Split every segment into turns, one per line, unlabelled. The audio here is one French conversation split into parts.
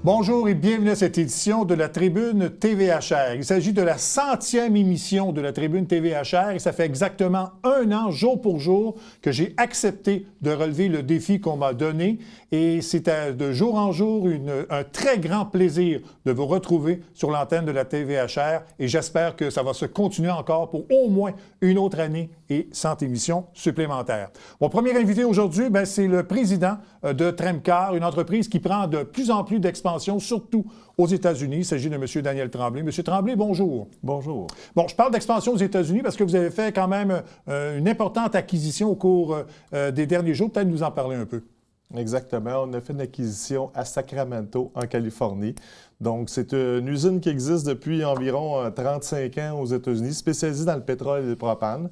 Bonjour et bienvenue à cette édition de la Tribune TVHR. Il s'agit de la 100e émission de la Tribune TVHR et ça fait exactement un an, jour pour jour, que j'ai accepté de relever le défi qu'on m'a donné. Et c'est de jour en jour un très grand plaisir de vous retrouver sur l'antenne de la TVHR et j'espère que ça va se continuer encore pour au moins une autre année et 100 émissions supplémentaires. Mon premier invité aujourd'hui, c'est le président de Tremcar, une entreprise qui prend de plus en plus d'expansion, surtout aux États-Unis. Il s'agit de M. Daniel Tremblay. M. Tremblay, bonjour.
Bonjour.
Bon, je parle d'expansion aux États-Unis parce que vous avez fait quand même une importante acquisition au cours des derniers jours. Peut-être nous en parler un peu.
Exactement. On a fait une acquisition à Sacramento, en Californie. Donc, c'est une usine qui existe depuis environ 35 ans aux États-Unis, spécialisée dans le pétrole et le propane.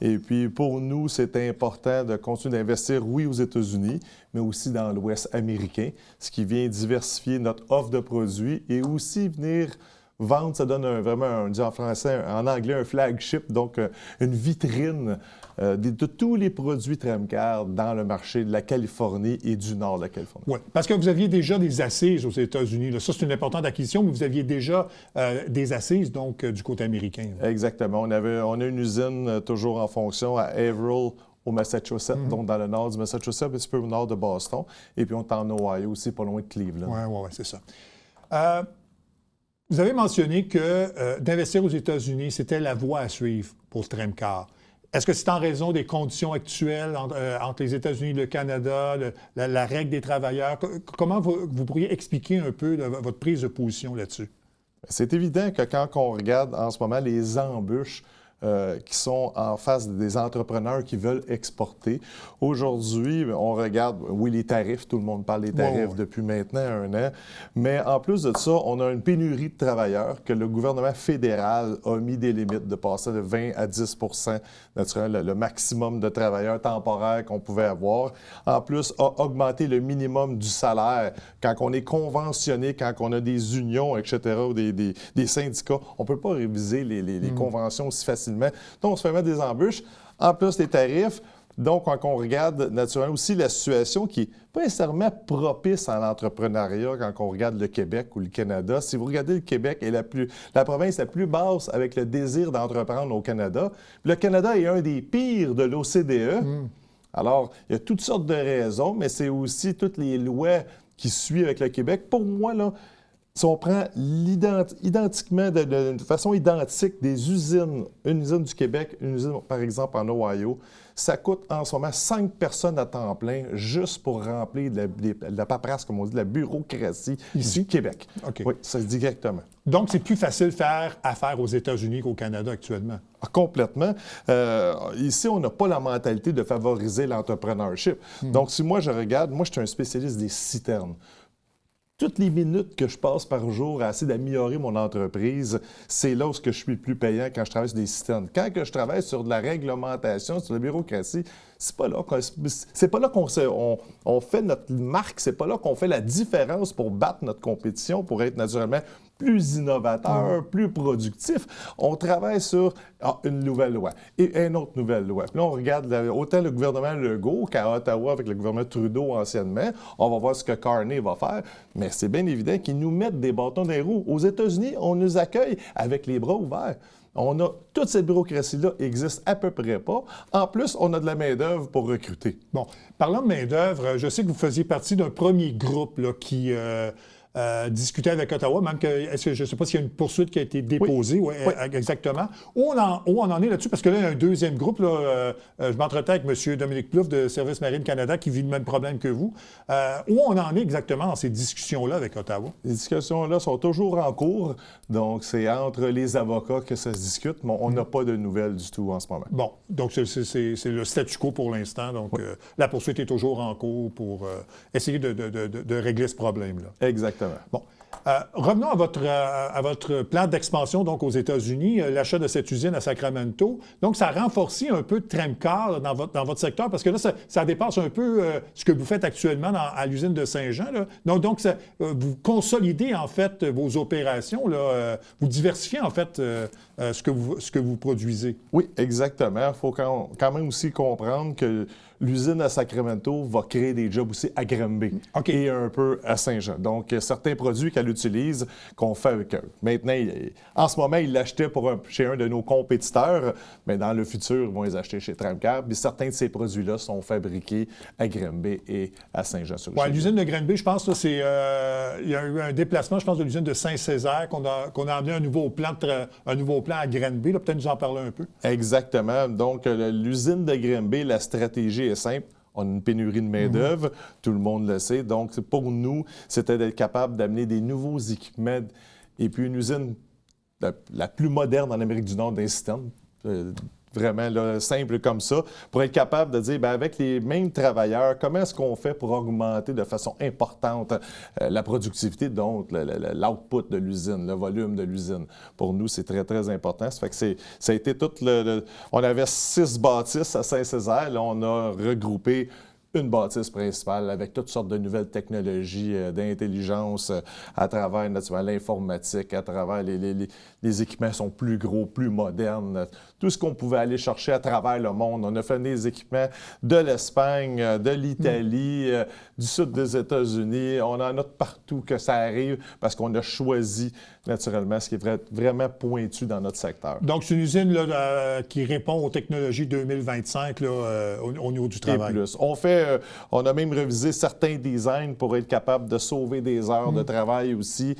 Et puis, pour nous, c'est important de continuer d'investir, oui, aux États-Unis, mais aussi dans l'Ouest américain, ce qui vient diversifier notre offre de produits et aussi venir vendre, ça donne vraiment, on dit en français, en anglais, un flagship, donc une vitrine de tous les produits Tremcar dans le marché de la Californie et du nord de la Californie.
Oui, parce que vous aviez déjà des assises aux États-Unis. Là. Ça, c'est une importante acquisition, mais vous aviez déjà des assises, donc, du côté américain. Là.
Exactement. On a une usine toujours en fonction à Haverhill, au Massachusetts, donc dans le nord du Massachusetts, un petit peu au nord de Boston. Et puis, on est en Ohio aussi, pas loin de Cleveland.
Oui, c'est ça. Vous avez mentionné que d'investir aux États-Unis, c'était la voie à suivre pour Tremcar. Est-ce que c'est en raison des conditions actuelles entre les États-Unis et le Canada, la règle des travailleurs? Comment vous pourriez expliquer un peu votre prise de position là-dessus?
C'est évident que quand on regarde en ce moment les embûches qui sont en face des entrepreneurs qui veulent exporter. Aujourd'hui, on regarde, oui, les tarifs, tout le monde parle des tarifs depuis maintenant un an, mais en plus de ça, on a une pénurie de travailleurs que le gouvernement fédéral a mis des limites de passer de 20 à 10 naturellement, le maximum de travailleurs temporaires qu'on pouvait avoir. En plus, a augmenté le minimum du salaire. Quand on est conventionné, quand on a des unions, etc., ou des syndicats, on ne peut pas réviser les conventions aussi facilement. Donc, on se fait mettre des embûches. En plus, les tarifs. Donc, quand on regarde naturellement aussi la situation qui n'est pas nécessairement propice à l'entrepreneuriat quand on regarde le Québec ou le Canada. Si vous regardez le Québec est la province la plus basse avec le désir d'entreprendre au Canada. Le Canada est un des pires de l'OCDE. Alors, il y a toutes sortes de raisons, mais c'est aussi toutes les lois qui suivent avec le Québec. Pour moi, là, si on prend identiquement, de façon identique, des usines, une usine du Québec, une usine, par exemple, en Ohio, ça coûte en ce moment 5 personnes à temps plein juste pour remplir de la paperasse, comme on dit, de la bureaucratie ici, du Québec.
Okay.
Oui, ça se dit directement.
Donc, c'est plus facile de faire affaire aux États-Unis qu'au Canada actuellement?
Complètement. Ici, on n'a pas la mentalité de favoriser l'entrepreneurship. Donc, si moi, je regarde, moi, je suis un spécialiste des citernes. Toutes les minutes que je passe par jour à essayer d'améliorer mon entreprise, c'est là où je suis le plus payant quand je travaille sur des citernes. Quand je travaille sur de la réglementation, sur la bureaucratie, c'est pas là qu'on fait notre marque, c'est pas là qu'on fait la différence pour battre notre compétition, pour être naturellement plus innovateur, plus productif. On travaille sur une nouvelle loi et une autre nouvelle loi. Puis là, on regarde autant le gouvernement Legault qu'à Ottawa avec le gouvernement Trudeau anciennement. On va voir ce que Carney va faire, mais c'est bien évident qu'ils nous mettent des bâtons dans les roues. Aux États-Unis, on nous accueille avec les bras ouverts. Toute cette bureaucratie-là existe à peu près pas. En plus, on a de la main-d'œuvre pour recruter.
Bon, parlant de main-d'œuvre, je sais que vous faisiez partie d'un premier groupe là, qui discutait avec Ottawa, même que, je ne sais pas s'il y a une poursuite qui a été déposée, oui. Exactement. Où on en est là-dessus? Parce que là, il y a un deuxième groupe. Là, je m'entretais avec M. Dominique Plouffe de Service Marine Canada qui vit le même problème que vous. Où on en est exactement dans ces discussions-là avec Ottawa?
Les discussions-là sont toujours en cours. Donc, c'est entre les avocats que ça se discute, mais on n'a pas de nouvelles du tout en ce moment.
Bon, donc c'est le statu quo pour l'instant. Donc, la poursuite est toujours en cours pour essayer de régler ce problème-là.
Exactement.
Bon. Revenons à votre plan d'expansion donc aux États-Unis, l'achat de cette usine à Sacramento. Donc, ça a renforcé un peu Tremcar dans votre secteur parce que là, ça dépasse un peu ce que vous faites actuellement à l'usine de Saint-Jean. Là. Donc vous consolidez en fait vos opérations, là, vous diversifiez en fait ce que vous produisez.
Oui, exactement. Il faut quand même aussi comprendre que l'usine à Sacramento va créer des jobs aussi à Granby et un peu à Saint-Jean. Donc, certains produits qu'elle utilise, qu'on fait maintenant, en ce moment, ils l'achetaient chez un de nos compétiteurs, mais dans le futur, ils vont les acheter chez Tramcar. Puis certains de ces produits-là sont fabriqués à Granby et à Saint-Jean-sur-Richelieu.
Oui, l'usine de Granby, je pense, il y a eu un déplacement, je pense, de l'usine de Saint-Césaire, qu'on a amené un nouveau plan à Granby. Peut-être nous en parler un peu.
Exactement. Donc, l'usine de Granby, la stratégie est simple. On a une pénurie de main-d'œuvre, tout le monde le sait. Donc, pour nous, c'était d'être capable d'amener des nouveaux équipements et puis une usine la plus moderne en Amérique du Nord d'un système. Vraiment là, simple comme ça, pour être capable de dire, bien, avec les mêmes travailleurs, comment est-ce qu'on fait pour augmenter de façon importante la productivité, donc l'output de l'usine, le volume de l'usine. Pour nous, c'est très, très important. Ça fait que ça a été tout on avait 6 bâtisses à Saint-Césaire. Là, on a regroupé une bâtisse principale avec toutes sortes de nouvelles technologies d'intelligence à travers naturellement l'informatique, à travers les équipements sont plus gros, plus modernes. Tout ce qu'on pouvait aller chercher à travers le monde. On a fait des équipements de l'Espagne, de l'Italie, du sud des États-Unis. On en a partout que ça arrive parce qu'on a choisi naturellement ce qui est vraiment pointu dans notre secteur.
Donc, c'est une usine là, qui répond aux technologies 2025 là, au niveau du travail.
Et plus. On a même révisé certains designs pour être capable de sauver des heures de travail aussi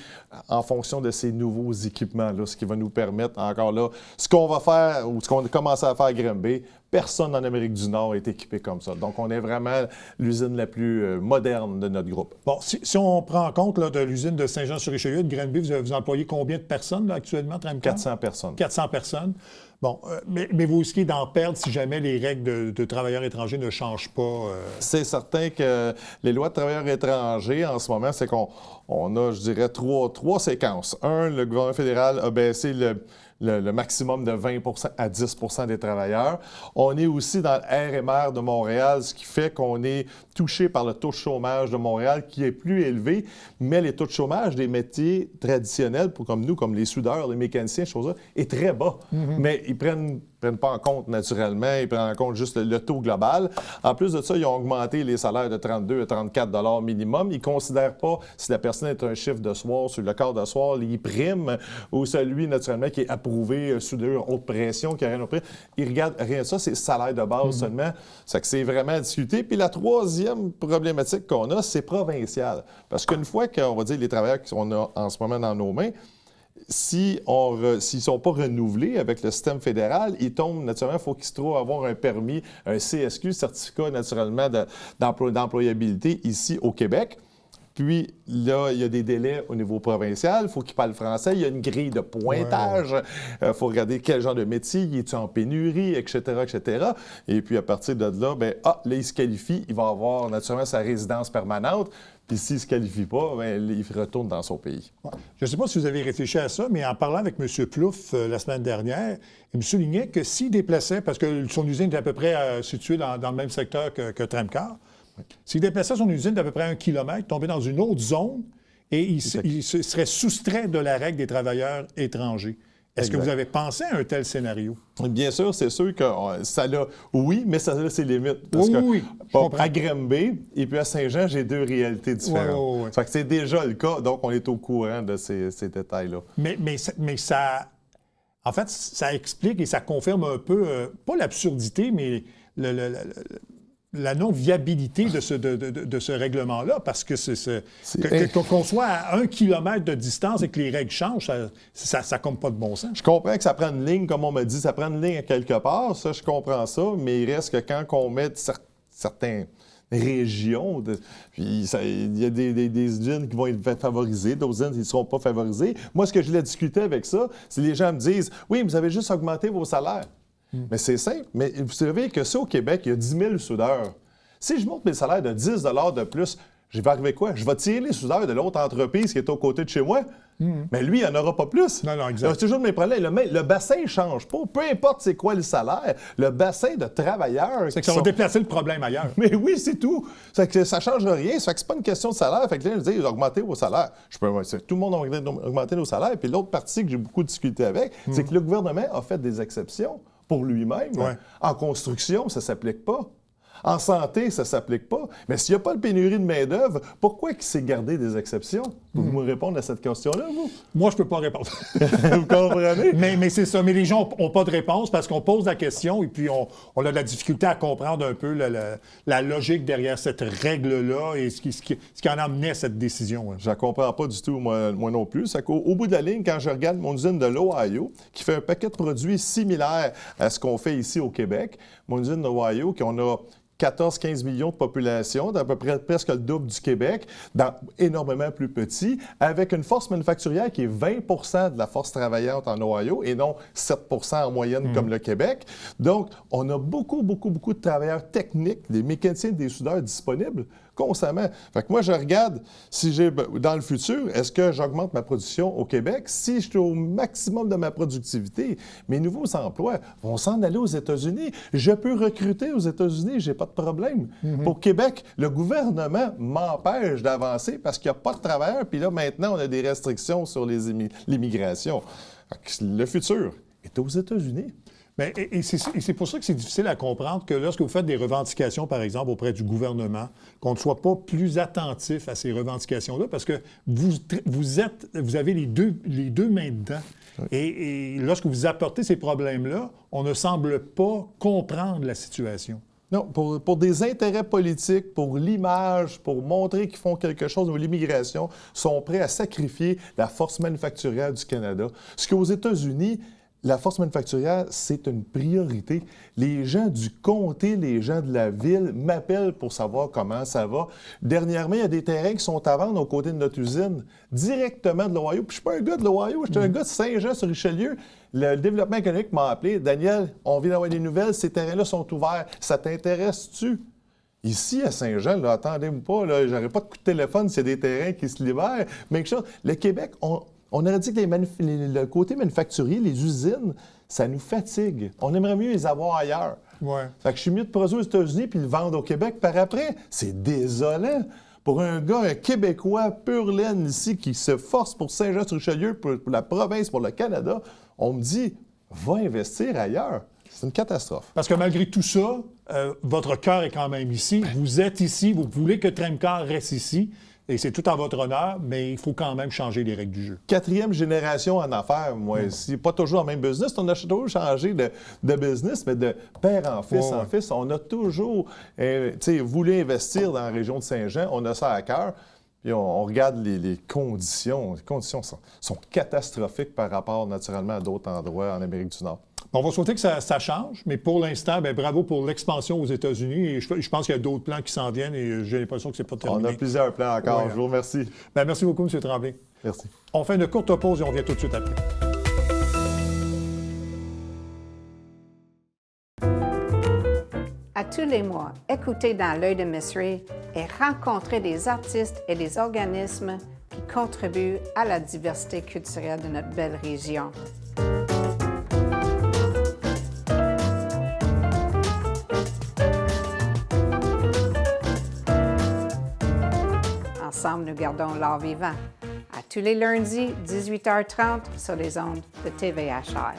en fonction de ces nouveaux équipements-là, ce qui va nous permettre, encore là, ce qu'on va faire ou ce qu'on a commencé à faire à Granby, personne en Amérique du Nord est équipé comme ça. Donc, on est vraiment l'usine la plus moderne de notre groupe.
Bon, si on prend en compte là, de l'usine de Saint-Jean-sur-Richelieu, de Granby, vous employez combien de personnes là, actuellement, Tramcar?
400 personnes.
400 personnes. Bon, mais vous risquez d'en perdre si jamais les règles de travailleurs étrangers ne changent pas.
C'est certain que les lois de travailleurs étrangers, en ce moment, c'est qu'on a, je dirais, trois séquences. Un, le gouvernement fédéral a baissé le maximum de 20 à 10 des travailleurs. On est aussi dans le RMR de Montréal, ce qui fait qu'on est touché par le taux de chômage de Montréal qui est plus élevé, mais les taux de chômage des métiers traditionnels, comme nous, comme les soudeurs, les mécaniciens, choses-là, est très bas. Mais ils prennent pas en compte naturellement, ils prennent en compte juste le taux global. En plus de ça, ils ont augmenté les salaires de 32 à 34 $ minimum. Ils ne considèrent pas si la personne est un chiffre de soir, sur le quart de soir, les primes, ou celui naturellement qui est approuvé, soudure, haute pression, qui a rien auprès. Ils regardent rien de ça, c'est le salaire de base seulement. C'est que c'est vraiment à discuter. Puis la troisième problématique qu'on a, c'est provincial. Parce qu'une fois qu'on va dire les travailleurs qu'on a en ce moment dans nos mains, s'ils ne sont pas renouvelés avec le système fédéral, ils tombent naturellement, il faut qu'ils se trouvent avoir un permis, un CSQ, certificat naturellement d'employabilité ici au Québec. Puis là, il y a des délais au niveau provincial, il faut qu'ils parlent français, il y a une grille de pointage, il faut regarder quel genre de métier, il est-tu en pénurie, etc., etc. Et puis à partir de là, là, il se qualifie, il va avoir naturellement sa résidence permanente. Puis s'il ne se qualifie pas, il retourne dans son pays.
Ouais. Je ne sais pas si vous avez réfléchi à ça, mais en parlant avec M. Plouffe la semaine dernière, il me soulignait que s'il déplaçait, parce que son usine est à peu près située dans le même secteur que Tramcar, s'il déplaçait son usine d'à peu près 1 kilomètre, tombait dans une autre zone et il serait soustrait de la règle des travailleurs étrangers. Est-ce que vous avez pensé à un tel scénario?
Bien sûr, c'est sûr que ça l'a... Oui, mais ça a ses limites. Parce à Granby et puis à Saint-Jean, j'ai deux réalités différentes.
Oui.
Ça fait que c'est déjà le cas, donc on est au courant de ces détails-là.
Mais ça... En fait, ça explique et ça confirme un peu, pas l'absurdité, mais la non-viabilité de ce règlement-là, parce que qu'on soit à 1 kilomètre de distance et que les règles changent, ça n'a comme pas de bon sens.
Je comprends que ça prend une ligne, comme on m'a dit, ça prend une ligne à quelque part, ça, je comprends ça, mais il reste que quand on met certains régions, puis il y a des usines qui vont être favorisées, d'autres usines qui ne seront pas favorisées. Moi, ce que je l'ai discuté avec ça, c'est les gens me disent « Oui, vous avez juste augmenté vos salaires. » Mais c'est simple. Mais vous savez que ça, au Québec, il y a 10 000 soudeurs. Si je monte mes salaires de 10 $ de plus, je vais arriver quoi? Je vais tirer les soudeurs de l'autre entreprise qui est aux côtés de chez moi. Mais lui, il n'y en aura pas plus.
Non, exact.
C'est toujours le même problème. Le bassin ne change pas. Peu importe c'est quoi le salaire, le bassin de travailleurs...
C'est que ça va déplacer le problème ailleurs.
Mais oui, c'est tout. Ça ne change rien. Ça fait que c'est pas une question de salaire. Fait que là, je dis, augmentez vos salaires. Tout le monde a augmenté nos salaires. Puis l'autre partie que j'ai beaucoup discuté avec, c'est que le gouvernement a fait des exceptions pour lui-même. En construction, ça ne s'applique pas. En santé, ça ne s'applique pas. Mais s'il n'y a pas de pénurie de main-d'œuvre, pourquoi qu'il s'est gardé des exceptions? Pouvez-vous me répondre à cette question-là, vous?
Moi, je ne peux pas répondre.
Vous comprenez?
Mais c'est ça. Mais les gens n'ont pas de réponse parce qu'on pose la question et puis on a de la difficulté à comprendre un peu la logique derrière cette règle-là et ce qui en amenait cette décision.
Je ne comprends pas du tout, moi non plus. Au bout de la ligne, quand je regarde mon usine de l'Ohio, qui fait un paquet de produits similaires à ce qu'on fait ici au Québec, mon usine d'Ohio, qu'on a 14-15 millions de population, d'à peu près presque le double du Québec, énormément plus petit, avec une force manufacturière qui est 20 de la force travaillante en Ohio et non 7 en moyenne comme le Québec. Donc, on a beaucoup de travailleurs techniques, des mécaniciens, des soudeurs disponibles constamment. Fait que moi, je regarde, si j'ai dans le futur, est-ce que j'augmente ma production au Québec? Si je suis au maximum de ma productivité, mes nouveaux emplois vont s'en aller aux États-Unis. Je peux recruter aux États-Unis, j'ai pas de problème. Pour Québec, le gouvernement m'empêche d'avancer parce qu'il n'y a pas de travailleurs, puis là, maintenant, on a des restrictions sur l'immigration. Le futur est aux États-Unis.
Bien, et c'est pour ça que c'est difficile à comprendre que lorsque vous faites des revendications, par exemple, auprès du gouvernement, qu'on ne soit pas plus attentif à ces revendications-là, parce que vous avez les deux mains dedans. Oui. Et lorsque vous apportez ces problèmes-là, on ne semble pas comprendre la situation.
Non, pour des intérêts politiques, pour l'image, pour montrer qu'ils font quelque chose, l'immigration, sont prêts à sacrifier la force manufacturière du Canada. Ce qu'aux États-Unis, la force manufacturière, c'est une priorité. Les gens du comté, les gens de la ville m'appellent pour savoir comment ça va. Dernièrement, il y a des terrains qui sont à vendre aux côtés de notre usine, directement de l'Ohio. Puis je ne suis pas un gars de l'Ohio, je suis un gars de Saint-Jean-sur-Richelieu. Le développement économique m'a appelé. « Daniel, on vient d'avoir des nouvelles, ces terrains-là sont ouverts. Ça t'intéresse-tu? » Ici, à Saint-Jean, là, attendez-moi pas, là, j'aurais pas de coup de téléphone s'il y a des terrains qui se libèrent. Mais quelque chose, le Québec, on aurait dit que le côté manufacturier, les usines, ça nous fatigue. On aimerait mieux les avoir ailleurs.
Ouais.
Fait que je suis mieux de produire aux États-Unis puis le vendre au Québec par après. C'est désolant. Pour un gars, un Québécois pur laine ici qui se force pour Saint-Jean-sur-Richelieu, pour la province, pour le Canada, on me dit, va investir ailleurs. C'est une catastrophe.
Parce que malgré tout ça, votre cœur est quand même ici. Vous êtes ici, vous voulez que Tremcar reste ici. Et c'est tout en votre honneur, mais il faut quand même changer les règles du jeu.
4e génération en affaires, moi, ici. Pas toujours en même business. On a toujours changé de business, mais de père en fils en fils. On a toujours voulu investir dans la région de Saint-Jean. On a ça à cœur. Puis on regarde les conditions. Les conditions sont catastrophiques par rapport, naturellement, à d'autres endroits en Amérique du Nord.
On va souhaiter que ça change, mais pour l'instant, bravo pour l'expansion aux États-Unis. Et je pense qu'il y a d'autres plans qui s'en viennent et j'ai l'impression que c'est pas terminé.
On a plusieurs plans encore. Ouais. Je vous remercie.
Merci beaucoup, M. Tremblay.
Merci.
On fait une courte pause et on revient tout de suite après.
À tous les mois, écoutez Dans l'œil de Miss Ray et rencontrez des artistes et des organismes qui contribuent à la diversité culturelle de notre belle région. Ensemble, nous gardons l'art vivant. À tous les lundis, 18h30, sur les ondes de TVHR.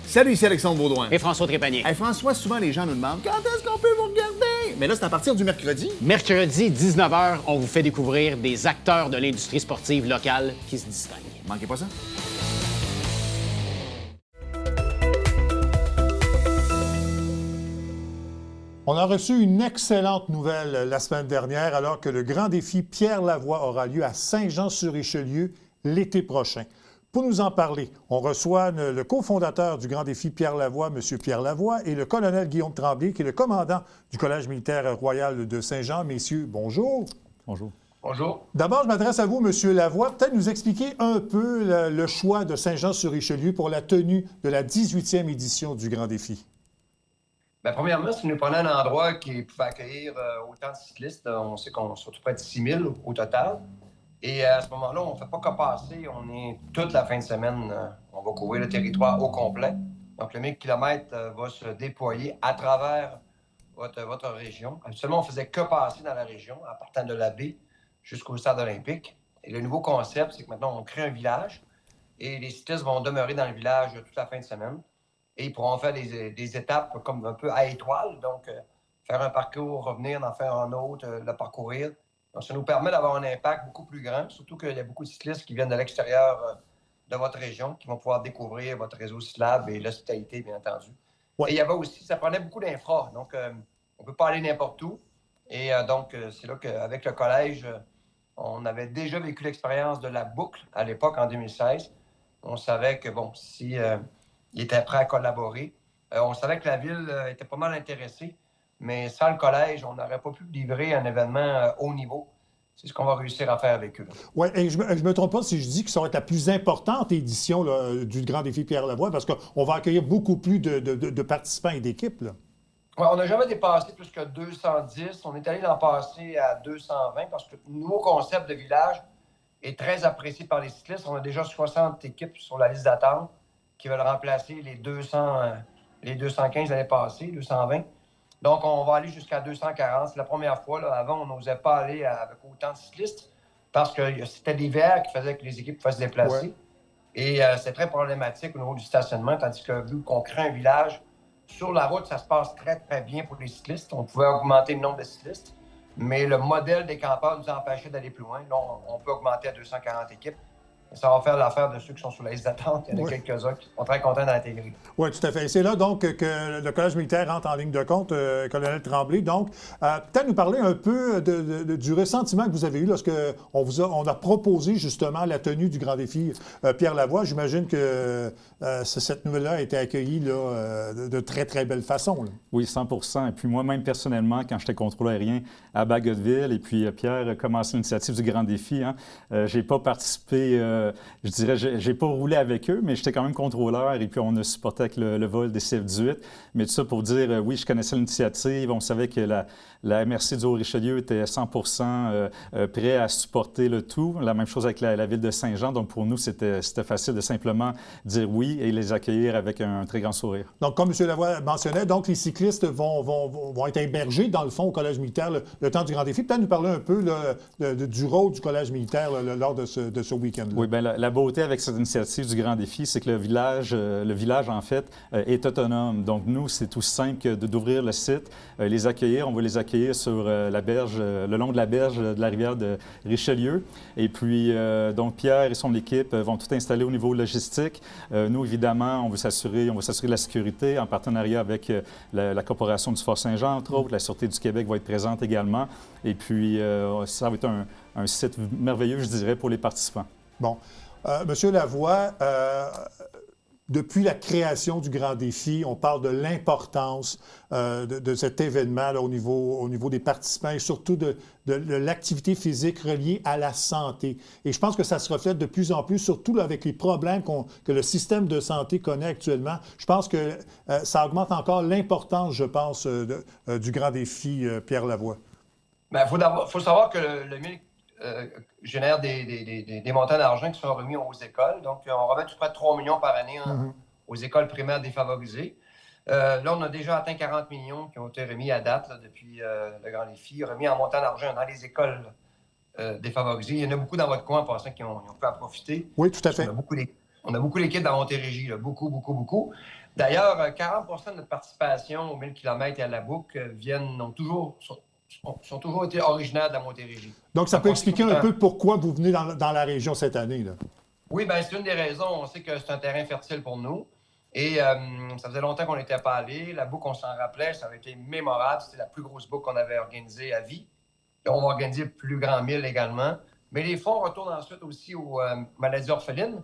Salut, ici Alexandre Baudouin.
Et François Trépanier.
Hey, François, souvent les gens nous demandent quand est-ce qu'on peut vous regarder? Mais là, c'est à partir du mercredi.
Mercredi, 19h, on vous fait découvrir des acteurs de l'industrie sportive locale qui se distinguent.
Manquez pas ça.
On a reçu une excellente nouvelle la semaine dernière alors que le grand défi Pierre Lavoie aura lieu à Saint-Jean-sur-Richelieu l'été prochain. Pour nous en parler, on reçoit le cofondateur du grand défi Pierre Lavoie, M. Pierre Lavoie, et le colonel Guillaume Tremblay, qui est le commandant du Collège militaire royal de Saint-Jean. Messieurs, bonjour.
Bonjour.
Bonjour.
D'abord, je m'adresse à vous, M. Lavoie. Peut-être nous expliquer un peu le choix de Saint-Jean-sur-Richelieu pour la tenue de la 18e édition du grand défi.
Bien, premièrement, si nous prenons un endroit qui pouvait accueillir autant de cyclistes, on sait qu'on se retrouve près de 6 000 au total. Et à ce moment-là, on ne fait pas que passer, on est toute la fin de semaine, on va couvrir le territoire au complet. Donc, le 1000 km va se déployer à travers votre région. Habituellement, on ne faisait que passer dans la région, en partant de la baie jusqu'au stade olympique. Et le nouveau concept, c'est que maintenant, on crée un village et les cyclistes vont demeurer dans le village toute la fin de semaine. et ils pourront faire des étapes comme un peu à étoile. Donc, faire un parcours, revenir, en faire un autre, le parcourir. Donc, ça nous permet d'avoir un impact beaucoup plus grand, surtout qu'il y a beaucoup de cyclistes qui viennent de l'extérieur de votre région, qui vont pouvoir découvrir votre réseau Cyclable et l'hospitalité, bien entendu.
Ouais.
Et il y avait aussi, ça prenait beaucoup d'infra. Donc, on ne peut pas aller n'importe où. Et donc, c'est là qu'avec le collège, on avait déjà vécu l'expérience de la boucle à l'époque, en 2016. On savait que, bon, si il était prêt à collaborer, on savait que la ville était pas mal intéressée, mais sans le collège, on n'aurait pas pu livrer un événement haut niveau. C'est ce qu'on va réussir à faire avec eux.
Oui, et je me trompe pas si je dis que ça va être la plus importante édition là, du Grand Défi Pierre Lavoie, parce qu'on va accueillir beaucoup plus de participants et d'équipes.
Ouais, on n'a jamais dépassé plus que 210. On est allé l'an passé à 220 parce que le nouveau concept de village est très apprécié par les cyclistes. On a déjà 60 équipes sur la liste d'attente qui veulent remplacer les 215 l'année passée, 220. Donc, on va aller jusqu'à 240. C'est la première fois. Là. Avant, on n'osait pas aller avec autant de cyclistes parce que c'était l'hiver qui faisait que les équipes pouvaient se déplacer.
Ouais.
Et c'est très problématique au niveau du stationnement, tandis que vu qu'on crée un village, sur la route, ça se passe très, très bien pour les cyclistes. On pouvait augmenter le nombre de cyclistes, mais le modèle des campeurs nous empêchait d'aller plus loin. Là, on peut augmenter à 240 équipes. Et ça va faire l'affaire de ceux qui sont sur la liste d'attente. Il y en a quelques-uns qui sont très contents d'intégrer.
Oui, tout à fait. Et c'est là, donc, que le Collège militaire entre en ligne de compte, colonel Tremblay. Donc, peut-être nous parler un peu du ressentiment que vous avez eu lorsque on a proposé, justement, la tenue du Grand Défi Pierre Lavoie. J'imagine que cette nouvelle-là a été accueillie là, de très, très belle façon. Là.
Oui, 100%. Et puis moi-même, personnellement, quand j'étais contrôleur aérien à Bagotville, et puis Pierre a commencé l'initiative du Grand Défi, j'ai pas participé, je dirais, j'ai pas roulé avec eux, mais j'étais quand même contrôleur, et puis on a supporté avec le vol des CF-18. Mais tout ça pour dire, oui, je connaissais l'initiative, on savait que la MRC du Haut-Richelieu était 100% prêt à supporter le tout. La même chose avec la ville de Saint-Jean. Donc, pour nous, c'était facile de simplement dire oui et les accueillir avec un très grand sourire. Donc,
comme M. Lavoie mentionnait, donc les cyclistes vont être hébergés, dans le fond, au Collège militaire le temps du Grand Défi. Peut-être nous parler un peu là, du rôle du Collège militaire là, lors de ce week-end-là.
Oui, bien, la beauté avec cette initiative du Grand Défi, c'est que le village, en fait, est autonome. Donc, nous, c'est tout simple que d'ouvrir le site, les accueillir. On va les accueillir sur la berge, le long de la berge de la rivière de Richelieu. Et puis, donc, Pierre et son équipe vont tout installer au niveau logistique. Nous, évidemment, on va s'assurer de la sécurité en partenariat avec la Corporation du Fort Saint-Jean, entre autres. La Sûreté du Québec va être présente également. Et puis, ça va être un site merveilleux, je dirais, pour les participants.
Bon. Monsieur Lavoie, depuis la création du Grand Défi, on parle de l'importance de cet événement là, au niveau des participants et surtout de l'activité physique reliée à la santé. Et je pense que ça se reflète de plus en plus, surtout là, avec les problèmes que le système de santé connaît actuellement. Je pense que ça augmente encore l'importance, je pense, du Grand Défi Pierre Lavoie.
Bien, faut savoir que le MIL génère des montants d'argent qui sont remis aux écoles. Donc, on remet tout près de 3 millions par année aux écoles primaires défavorisées. Là, on a déjà atteint 40 millions qui ont été remis à date là, depuis le Grand Défi, remis en montant d'argent dans les écoles défavorisées. Il y en a beaucoup dans votre coin en passant qui ont pu en profiter.
Oui, tout à fait.
On a beaucoup d'équipes dans Montérégie, là, beaucoup. D'ailleurs, 40 % de notre participation aux 1000 km et à la boucle sont toujours été originaires de la Montérégie.
Donc, ça peut expliquer un peu pourquoi vous venez dans la région cette année, là.
Oui, bien, c'est une des raisons. On sait que c'est un terrain fertile pour nous. Et ça faisait longtemps qu'on n'était pas allé. La boucle, on s'en rappelait, ça avait été mémorable. C'était la plus grosse boucle qu'on avait organisée à vie. Et on va organiser le plus grand 1000 également. Mais les fonds retournent ensuite aussi aux maladies orphelines.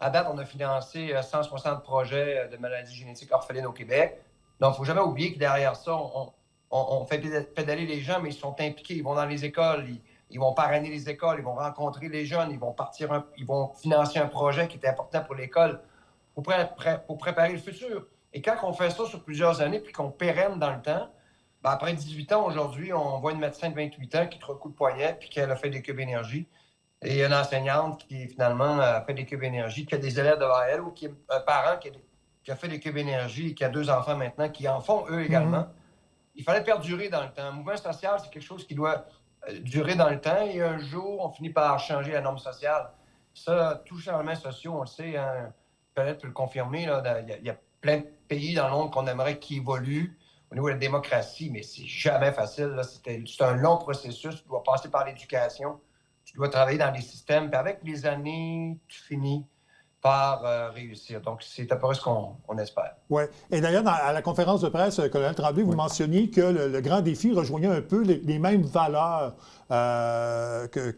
À date, on a financé 160 projets de maladies génétiques orphelines au Québec. Donc, il ne faut jamais oublier que derrière ça, on fait pédaler les gens, mais ils sont impliqués. Ils vont dans les écoles, ils vont parrainer les écoles, ils vont rencontrer les jeunes, ils vont financer un projet qui est important pour l'école pour préparer le futur. Et quand on fait ça sur plusieurs années puis qu'on pérenne dans le temps, bien, après 18 ans, aujourd'hui, on voit une médecin de 28 ans qui trouve un coup de poignet puis qui a fait des cubes énergie. Et une enseignante qui, finalement, a fait des cubes énergie, qui a des élèves devant elle, ou qui est un parent qui a fait des cubes énergie et qui a 2 enfants maintenant, qui en font eux également. Il fallait perdurer dans le temps. Le mouvement social, c'est quelque chose qui doit durer dans le temps et un jour, on finit par changer la norme sociale. Ça, tous les changements sociaux, on le sait, peut-être le confirmer, là, il y a plein de pays dans le monde qu'on aimerait qu'ils évoluent au niveau de la démocratie, mais c'est jamais facile. Là. C'est un long processus. Tu dois passer par l'éducation. Tu dois travailler dans les systèmes. Puis avec les années, tu finis par réussir. Donc, c'est à peu près ce qu'on espère.
Oui. Et d'ailleurs, à la conférence de presse, colonel Tremblay, vous mentionniez que le grand défi rejoignait un peu les mêmes valeurs que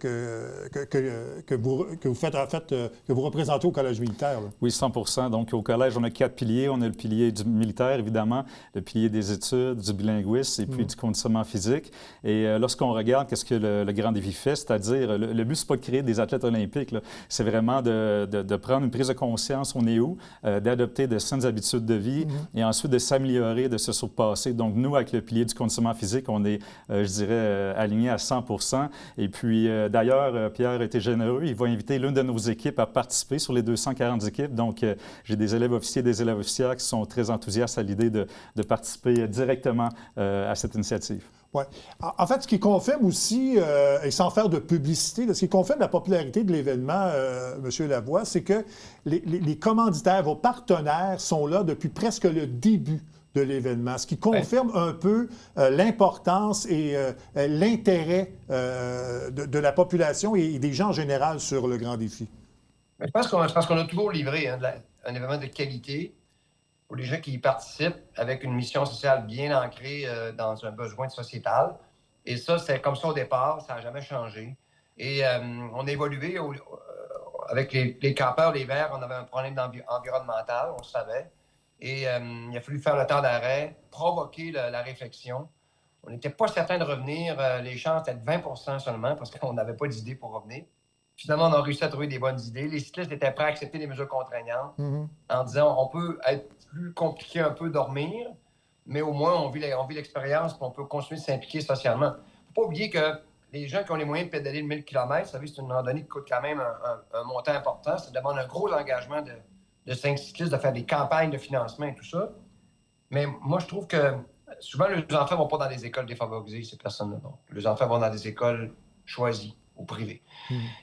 vous faites, en fait, que vous représentez au Collège militaire. Là.
Oui, 100 Donc, au Collège, on a 4 piliers. On a le pilier du militaire, évidemment, le pilier des études, du bilinguisme et puis du conditionnement physique. Et lorsqu'on regarde qu'est-ce que le grand défi fait, c'est-à-dire, le but, c'est pas de créer des athlètes olympiques. C'est vraiment de prendre une prise de conscience, on est où, d'adopter de saines habitudes de vie et ensuite de s'améliorer, de se surpasser. Donc, nous, avec le pilier du conditionnement physique, on est, je dirais, alignés à 100 Et puis, d'ailleurs, Pierre a été généreux. Il va inviter l'une de nos équipes à participer sur les 240 équipes. Donc, j'ai des élèves officiers et des élèves officières qui sont très enthousiastes à l'idée de participer directement à cette initiative.
Oui. En fait, ce qui confirme aussi, et sans faire de publicité, ce qui confirme la popularité de l'événement, M. Lavoie, c'est que les commanditaires, vos partenaires sont là depuis presque le début de l'événement, ce qui confirme un peu l'importance et l'intérêt de la population et des gens en général sur le grand défi.
Je pense qu'on a toujours livré un événement de qualité pour les gens qui y participent avec une mission sociale bien ancrée dans un besoin sociétal. Et ça, c'est comme ça au départ, ça n'a jamais changé. Et on a évolué avec les campeurs, les Verts, on avait un problème environnemental, on le savait. Et il a fallu faire le temps d'arrêt, provoquer la réflexion. On n'était pas certain de revenir. Les chances étaient de 20 seulement parce qu'on n'avait pas d'idée pour revenir. Finalement, on a réussi à trouver des bonnes idées. Les cyclistes étaient prêts à accepter des mesures contraignantes en disant on peut être plus compliqué un peu dormir, mais au moins on vit l'expérience et on peut continuer de s'impliquer socialement. Il ne faut pas oublier que les gens qui ont les moyens de pédaler le 1000 km, vous savez, c'est une randonnée qui coûte quand même un montant important. Ça demande un gros engagement de 5 cyclistes, de faire des campagnes de financement et tout ça. Mais moi, je trouve que souvent, les enfants ne vont pas dans des écoles défavorisées, ces personnes-là. Non. Les enfants vont dans des écoles choisies ou privées.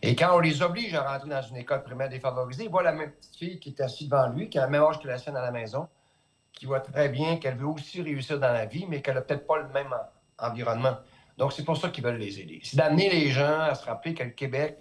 Et quand on les oblige à rentrer dans une école primaire défavorisée, ils voient la même petite fille qui est assise devant lui, qui a le même âge que la sienne à la maison, qui voit très bien qu'elle veut aussi réussir dans la vie, mais qu'elle n'a peut-être pas le même environnement. Donc, c'est pour ça qu'ils veulent les aider. C'est d'amener les gens à se rappeler que le Québec,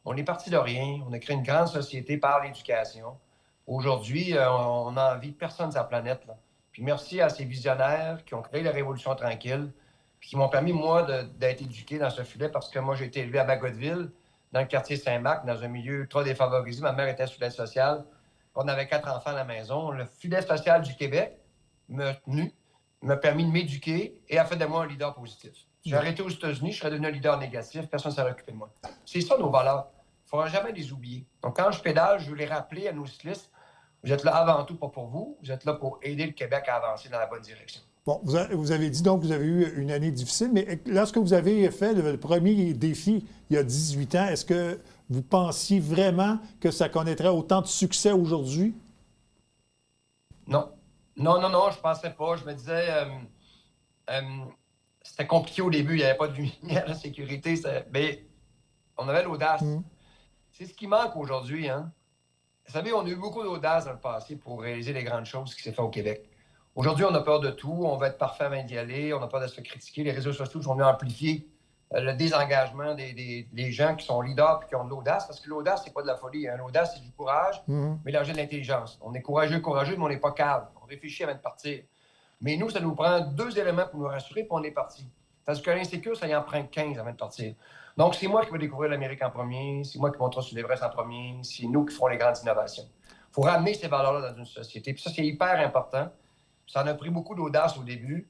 on est parti de rien, on a créé une grande société par l'éducation. Aujourd'hui, on a envie de personne sur la planète. Là. Puis merci à ces visionnaires qui ont créé la Révolution tranquille, puis qui m'ont permis, moi, d'être éduqué dans ce filet, parce que moi, j'ai été élevé à Bagotville, dans le quartier Saint-Marc, dans un milieu ultra défavorisé. Ma mère était sous l'aide sociale. On avait 4 enfants à la maison. Le filet social du Québec m'a tenu, m'a permis de m'éduquer et a fait de moi un leader positif. J'ai arrêté aux États-Unis, je serais devenu un leader négatif, personne ne s'est occupé de moi. C'est ça nos valeurs. Il ne faudra jamais les oublier. Donc, quand je pédale, je veux les rappeler à nos cyclistes. Vous êtes là avant tout, pas pour vous. Vous êtes là pour aider le Québec à avancer dans la bonne direction.
Bon, vous avez dit donc que vous avez eu une année difficile, mais lorsque vous avez fait le premier défi il y a 18 ans, est-ce que vous pensiez vraiment que ça connaîtrait autant de succès aujourd'hui?
Non. Non, je pensais pas. Je me disais, c'était compliqué au début. Il n'y avait pas de lumière, de sécurité. Mais on avait l'audace. C'est ce qui manque aujourd'hui, hein? Vous savez, on a eu beaucoup d'audace dans le passé pour réaliser les grandes choses qui s'est fait au Québec. Aujourd'hui, on a peur de tout. On veut être parfait avant d'y aller. On a peur de se faire critiquer. Les réseaux sociaux sont venus amplifier le désengagement des gens qui sont leaders et qui ont de l'audace. Parce que l'audace, c'est pas de la folie. Hein? L'audace, c'est du courage mélangé de l'intelligence. On est courageux, mais on n'est pas calme. On réfléchit avant de partir. Mais nous, ça nous prend 2 éléments pour nous rassurer, puis on est parti. Parce que l'insécure, ça y en prend 15 avant de partir. Donc, c'est moi qui vais découvrir l'Amérique en premier, c'est moi qui montrerai sur l'Everest en premier, c'est nous qui ferons les grandes innovations. Il faut ramener ces valeurs-là dans une société. Puis ça, c'est hyper important. Ça en a pris beaucoup d'audace au début.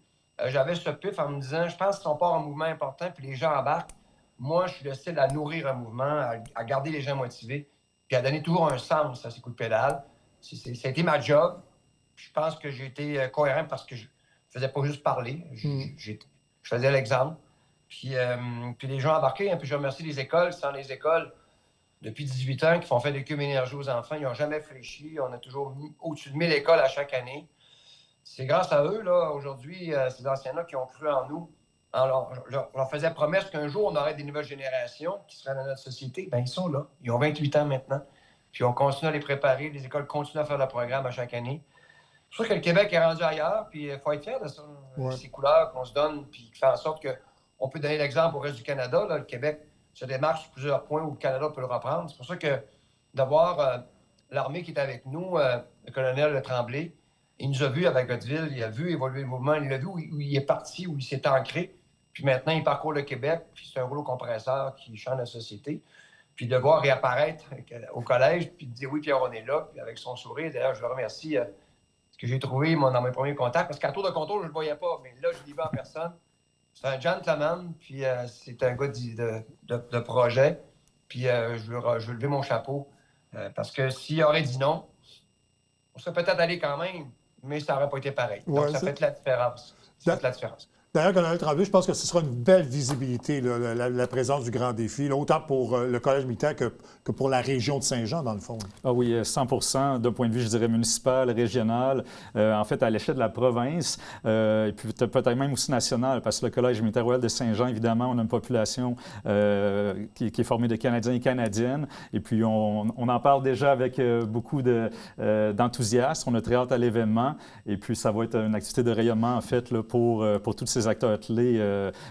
J'avais ce pif en me disant, je pense que si on part en mouvement important, puis les gens embarquent, moi, je suis le style à nourrir un mouvement, à garder les gens motivés, puis à donner toujours un sens à ces coups de pédale. Ça a été ma job. Je pense que j'ai été cohérent parce que je ne faisais pas juste parler. Je faisais l'exemple. Puis les gens embarqués. Hein, puis je remercie les écoles. Sans les écoles, depuis 18 ans, qui font faire des cubes énergie aux enfants, ils n'ont jamais fléchi. On a toujours mis au-dessus de 1000 écoles à chaque année. C'est grâce à eux, là, aujourd'hui, ces anciens-là qui ont cru en nous. Alors, je leur faisais promesse qu'un jour, on aurait des nouvelles générations qui seraient dans notre société. Bien, ils sont là. Ils ont 28 ans maintenant. Puis on continue à les préparer. Les écoles continuent à faire le programme à chaque année. C'est sûr que le Québec est rendu ailleurs, puis il faut être fier de ça.
Ouais.
Ces couleurs qu'on se donne, puis qui fait en sorte qu'on peut donner l'exemple au reste du Canada. Là, le Québec se démarque sur plusieurs points où le Canada peut le reprendre. C'est pour ça que d'avoir l'armée qui est avec nous, le colonel Tremblay, il nous a vus avec Hauteville, il a vu évoluer le mouvement, il a vu où il est parti, où il s'est ancré. Puis maintenant, il parcourt le Québec, puis c'est un rouleau compresseur qui change la société. Puis de voir réapparaître au collège, puis de dire oui, Pierre, on est là, puis avec son sourire. D'ailleurs, je le remercie. Ce que j'ai trouvé dans mes premiers contacts, parce qu'à tour de contrôle, je ne le voyais pas, mais là, je l'ai vu en personne. C'est un gentleman, puis c'est un gars de projet. Puis je veux lever mon chapeau, parce que s'il aurait dit non, on serait peut-être allé quand même, mais ça n'aurait pas été pareil. Donc, ça fait la différence. Ça fait la différence.
D'ailleurs, colonel Tremblay, je pense que ce sera une belle visibilité, là, la présence du grand défi, là, autant pour le Collège militaire que pour la région de Saint-Jean, dans le fond.
Ah oui, 100 d'un point de vue, je dirais, municipal, régional, en fait, à l'échelle de la province, et puis peut-être même aussi national, parce que le Collège militaire royal de Saint-Jean, évidemment, on a une population qui est formée de Canadiens et Canadiennes, et puis on en parle déjà avec beaucoup d'enthousiasme. On a très hâte à l'événement, et puis ça va être une activité de rayonnement, en fait, là, pour tous ces acteurs clés,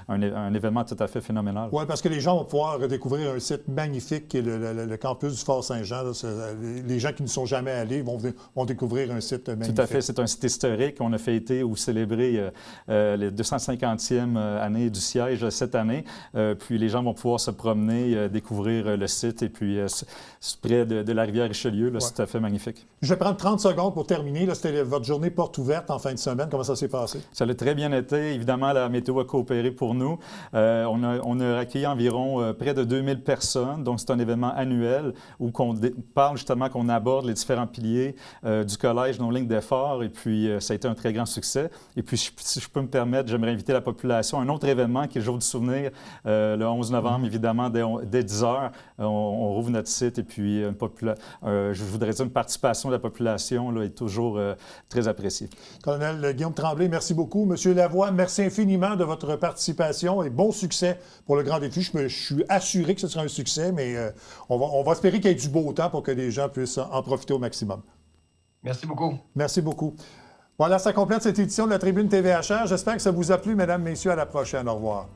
un événement tout à fait phénoménal.
Oui, parce que les gens vont pouvoir découvrir un site magnifique qui est le campus du Fort Saint-Jean. Les gens qui ne sont jamais allés vont découvrir un site magnifique.
Tout à fait. C'est un site historique. On a fêté ou célébré les 250e année du siège cette année. Puis les gens vont pouvoir se promener, découvrir le site. Et puis, près de la rivière Richelieu, là, c'est tout à fait magnifique.
Je vais prendre 30 secondes pour terminer. C'était votre journée porte ouverte en fin de semaine. Comment ça s'est passé?
Ça a très bien été. Évidemment, la météo a coopéré pour nous. On a accueilli environ près de 2000 personnes. Donc, c'est un événement annuel où on parle justement, qu'on aborde les différents piliers du collège, nos lignes d'effort. Et puis, ça a été un très grand succès. Et puis, si je peux me permettre, j'aimerais inviter la population à un autre événement qui est le Jour du souvenir, le 11 novembre, évidemment, dès 10 heures. On rouvre notre site. Et puis, je voudrais dire, une participation de la population là, est toujours très appréciée.
Colonel Guillaume Tremblay, merci beaucoup. Monsieur Lavoie, merci infiniment de votre participation et bon succès pour le grand défi. Je suis assuré que ce sera un succès, mais on va espérer qu'il y ait du beau temps pour que les gens puissent en profiter au maximum.
Merci beaucoup.
Merci beaucoup. Voilà, ça complète cette édition de la Tribune TVHR. J'espère que ça vous a plu, mesdames, messieurs. À la prochaine. Au revoir.